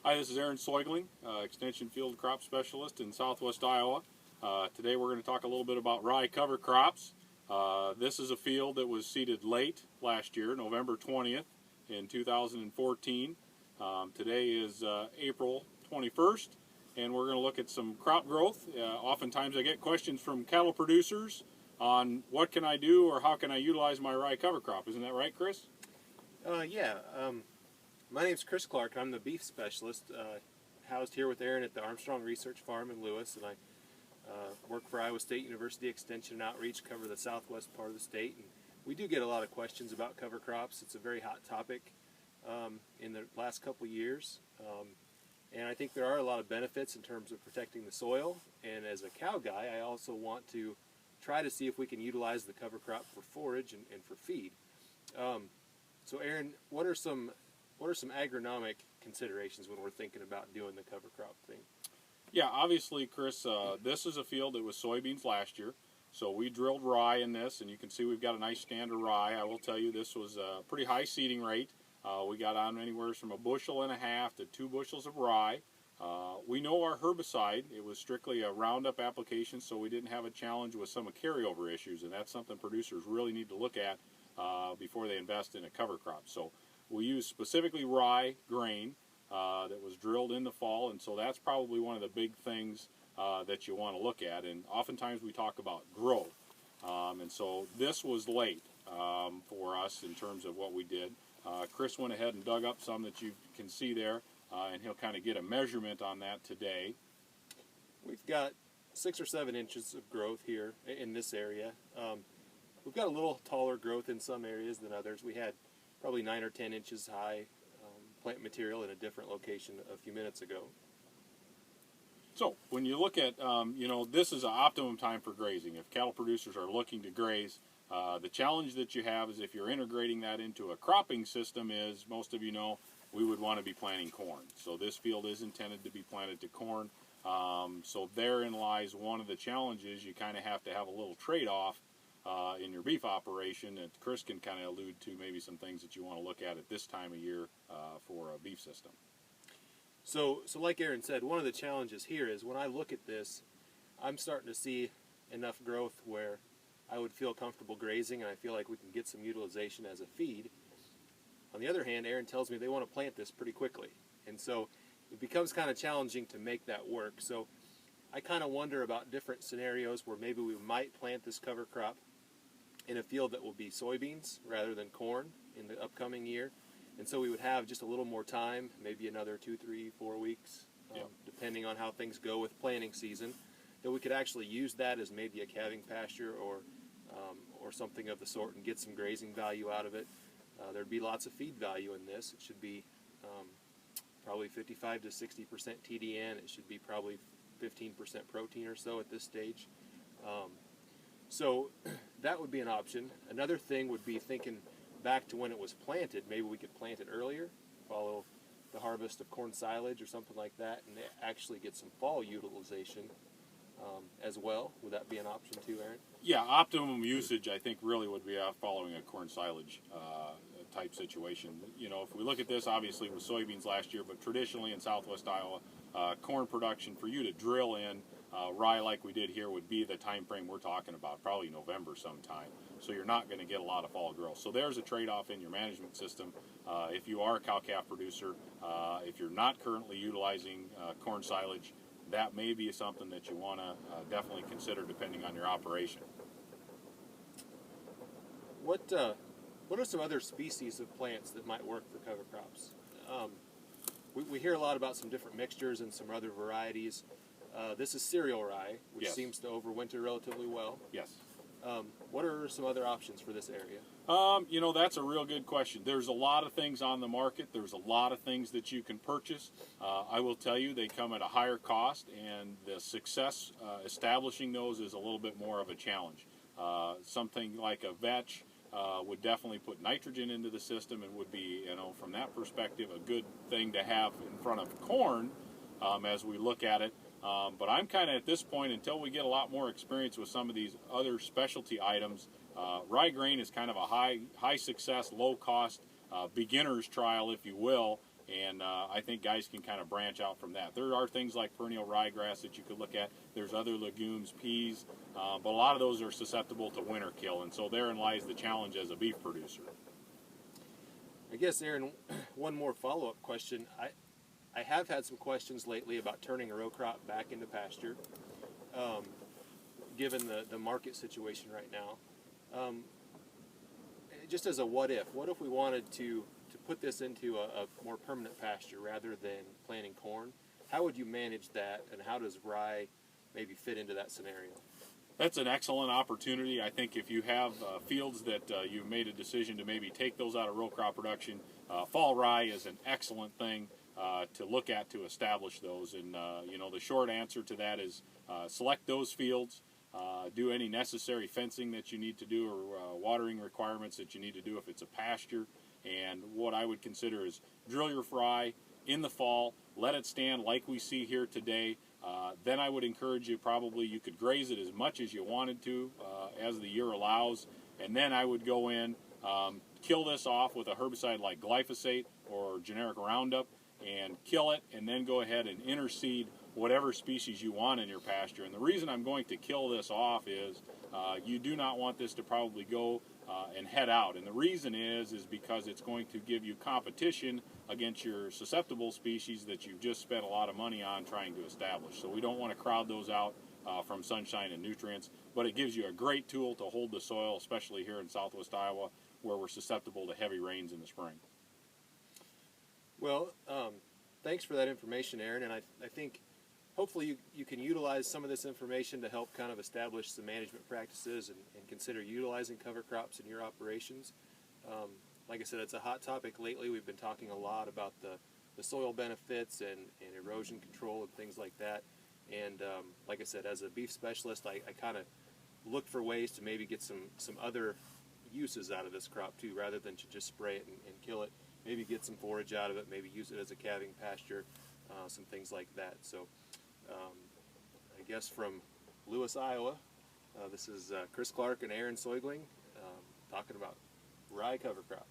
Hi, this is Aaron Soigling, Extension Field Crop Specialist in Southwest Iowa. Today we're going to talk a little bit about rye cover crops. This is a field that was seeded late last year, November 20th in 2014. Today is April 21st, and we're going to look at some crop growth. Oftentimes I get questions from cattle producers on what can I do or how can I utilize my rye cover crop. Isn't that right, Chris? My name's Chris Clark. I'm the beef specialist, housed here with Aaron at the Armstrong Research Farm in Lewis, and I work for Iowa State University Extension and Outreach, cover the southwest part of the state. And we do get a lot of questions about cover crops. It's a very hot topic in the last couple years, and I think there are a lot of benefits in terms of protecting the soil. And as a cow guy, I also want to try to see if we can utilize the cover crop for forage and for feed. So Aaron, what are some agronomic considerations when we're thinking about doing the cover crop thing? Yeah, obviously, Chris, this is a field that was soybeans last year. So we drilled rye in this, and you can see we've got a nice stand of rye. I will tell you this was a pretty high seeding rate. We got on anywhere from 1.5 bushels to 2 bushels of rye. We know our herbicide, it was strictly a Roundup application, so we didn't have a challenge with some carryover issues, and that's something producers really need to look at before they invest in a cover crop. So we use specifically rye grain that was drilled in the fall, and so that's probably one of the big things that you want to look at. And oftentimes we talk about growth, and so this was late for us in terms of what we did. Chris went ahead and dug up some that you can see there, and he'll kind of get a measurement on that today. We've got 6 or 7 inches of growth here in this area. We've got a little taller growth in some areas than others. We had probably 9 or 10 inches high plant material in a different location a few minutes ago. So when you look at, this is an optimum time for grazing. If cattle producers are looking to graze, the challenge that you have is if you're integrating that into a cropping system is, most of you know, we would want to be planting corn. So this field is intended to be planted to corn. So therein lies one of the challenges. You kind of have to have a little trade-off in your beef operation, and Chris can kind of allude to maybe some things that you want to look at this time of year for a beef system. So like Aaron said, one of the challenges here is when I look at this, I'm starting to see enough growth where I would feel comfortable grazing, and I feel like we can get some utilization as a feed. On the other hand, Aaron tells me they want to plant this pretty quickly, and so it becomes kind of challenging to make that work. So I kind of wonder about different scenarios where maybe we might plant this cover crop in a field that will be soybeans rather than corn in the upcoming year. And so we would have just a little more time, maybe another 2, 3, 4 weeks, depending on how things go with planting season, that we could actually use that as maybe a calving pasture or something of the sort and get some grazing value out of it. There'd be lots of feed value in this. It should be probably 55 to 60% TDN. It should be probably 15% protein or so at this stage. So that would be an option. Another thing would be thinking back to when it was planted. Maybe we could plant it earlier, follow the harvest of corn silage or something like that, and actually get some fall utilization as well. Would that be an option too, Aaron? Yeah, optimum usage I think really would be following a corn silage type situation. You know, if we look at this, obviously it was soybeans last year, but traditionally in southwest Iowa, corn production for you to drill in rye like we did here would be the time frame we're talking about, probably November sometime. So you're not going to get a lot of fall growth. So there's a trade-off in your management system. If you are a cow-calf producer, if you're not currently utilizing corn silage, that may be something that you want to definitely consider depending on your operation. What are some other species of plants that might work for cover crops? We hear a lot about some different mixtures and some other varieties. This is cereal rye, which seems to overwinter relatively well. Yes. What are some other options for this area? That's a real good question. There's a lot of things on the market. There's a lot of things that you can purchase. I will tell you they come at a higher cost, and the success establishing those is a little bit more of a challenge. Something like a vetch would definitely put nitrogen into the system and would be, from that perspective, a good thing to have in front of corn as we look at it. But I'm kind of at this point, until we get a lot more experience with some of these other specialty items, rye grain is kind of a high success, low cost beginner's trial, if you will, And I think guys can kind of branch out from that. There are things like perennial ryegrass that you could look at. There's other legumes, peas, but a lot of those are susceptible to winter kill, and so therein lies the challenge as a beef producer. I guess, Aaron, one more follow-up question. I have had some questions lately about turning a row crop back into pasture, given the market situation right now. Just as a what if we wanted to put this into a more permanent pasture rather than planting corn? How would you manage that, and how does rye maybe fit into that scenario? That's an excellent opportunity. I think if you have fields that you've made a decision to maybe take those out of row crop production, fall rye is an excellent thing to look at to establish those. And you know, the short answer to that is select those fields, do any necessary fencing that you need to do, or watering requirements that you need to do if it's a pasture. And what I would consider is drill your rye in the fall, let it stand like we see here today. Then I would encourage you, probably you could graze it as much as you wanted to as the year allows, and then I would go in, kill this off with a herbicide like glyphosate or generic Roundup, and kill it, and then go ahead and interseed whatever species you want in your pasture. And the reason I'm going to kill this off is you do not want this to probably go and head out. And the reason is because it's going to give you competition against your susceptible species that you've just spent a lot of money on trying to establish. So we don't want to crowd those out from sunshine and nutrients, but it gives you a great tool to hold the soil, especially here in southwest Iowa, where we're susceptible to heavy rains in the spring. Well, thanks for that information, Aaron, and I think hopefully you can utilize some of this information to help kind of establish some management practices and consider utilizing cover crops in your operations. Like I said, it's a hot topic lately. We've been talking a lot about the soil benefits and erosion control and things like that. And like I said, as a beef specialist, I kind of look for ways to maybe get some other uses out of this crop too, rather than to just spray it and kill it. Maybe get some forage out of it, maybe use it as a calving pasture, some things like that. So I guess from Lewis, Iowa, this is Chris Clark and Aaron Soigling talking about rye cover crop.